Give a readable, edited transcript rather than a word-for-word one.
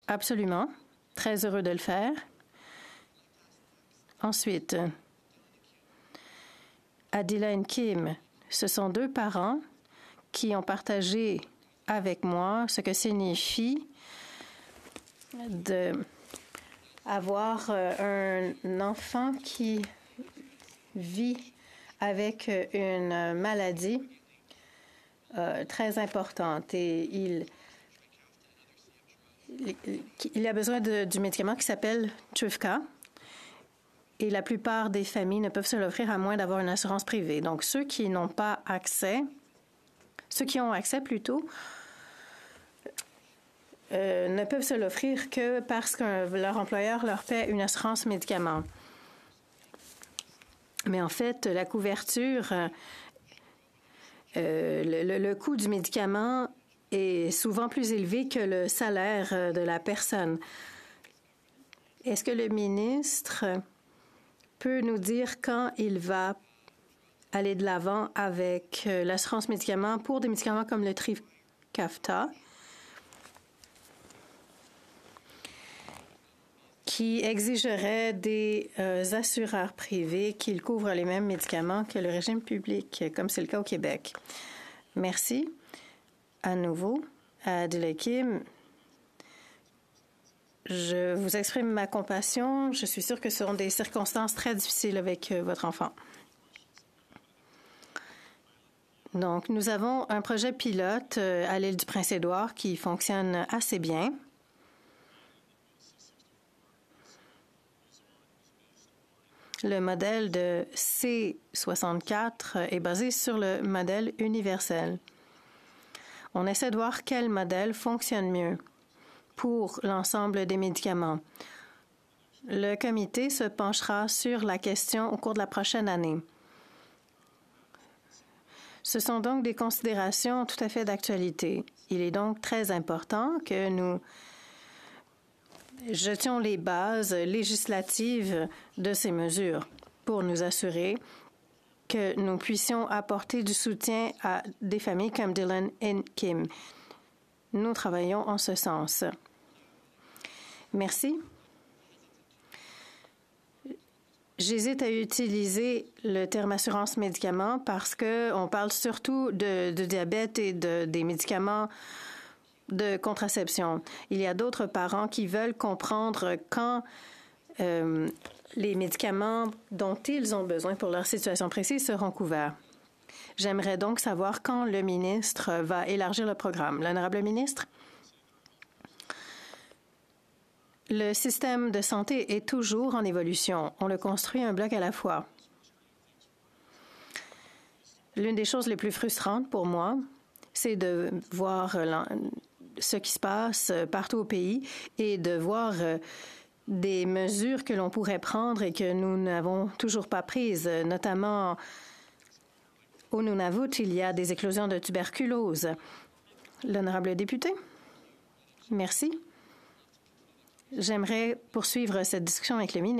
Absolument. Très heureux de le faire. Ensuite, Adila et Kim, ce sont deux parents qui ont partagé avec moi ce que signifie d'avoir un enfant qui vit avec une maladie très importante et il a besoin du médicament qui s'appelle Truvka. Et la plupart des familles ne peuvent se l'offrir à moins d'avoir une assurance privée. Donc, ceux qui n'ont pas accès, ceux qui ont accès plutôt, ne peuvent se l'offrir que parce que leur employeur leur paie une assurance médicaments. Mais en fait, la couverture, le coût du médicament est souvent plus élevé que le salaire de la personne. Est-ce que le ministre peut nous dire quand il va aller de l'avant avec l'assurance médicaments pour des médicaments comme le Trikafta, qui exigerait des assureurs privés qu'ils couvrent les mêmes médicaments que le régime public, comme c'est le cas au Québec. Merci. À nouveau, Adila Kim, je vous exprime ma compassion. Je suis sûre que ce sont des circonstances très difficiles avec votre enfant. Donc, nous avons un projet pilote à l'île du Prince-Édouard qui fonctionne assez bien. Le modèle de C64 est basé sur le modèle universel. On essaie de voir quel modèle fonctionne mieux pour l'ensemble des médicaments. Le comité se penchera sur la question au cours de la prochaine année. Ce sont donc des considérations tout à fait d'actualité. Il est donc très important que nous jetions les bases législatives de ces mesures pour nous assurer que nous puissions apporter du soutien à des familles comme Dylan et Kim. Nous travaillons en ce sens. Merci. J'hésite à utiliser le terme assurance médicaments parce qu'on parle surtout de diabète et des médicaments de contraception. Il y a d'autres parents qui veulent comprendre quand les médicaments dont ils ont besoin pour leur situation précise seront couverts. J'aimerais donc savoir quand le ministre va élargir le programme. L'honorable ministre? Le système de santé est toujours en évolution. On le construit un bloc à la fois. L'une des choses les plus frustrantes pour moi, c'est de voir ce qui se passe partout au pays et de voir des mesures que l'on pourrait prendre et que nous n'avons toujours pas prises, notamment au Nunavut, il y a des éclosions de tuberculose. L'honorable député? Merci. J'aimerais poursuivre cette discussion avec le ministre.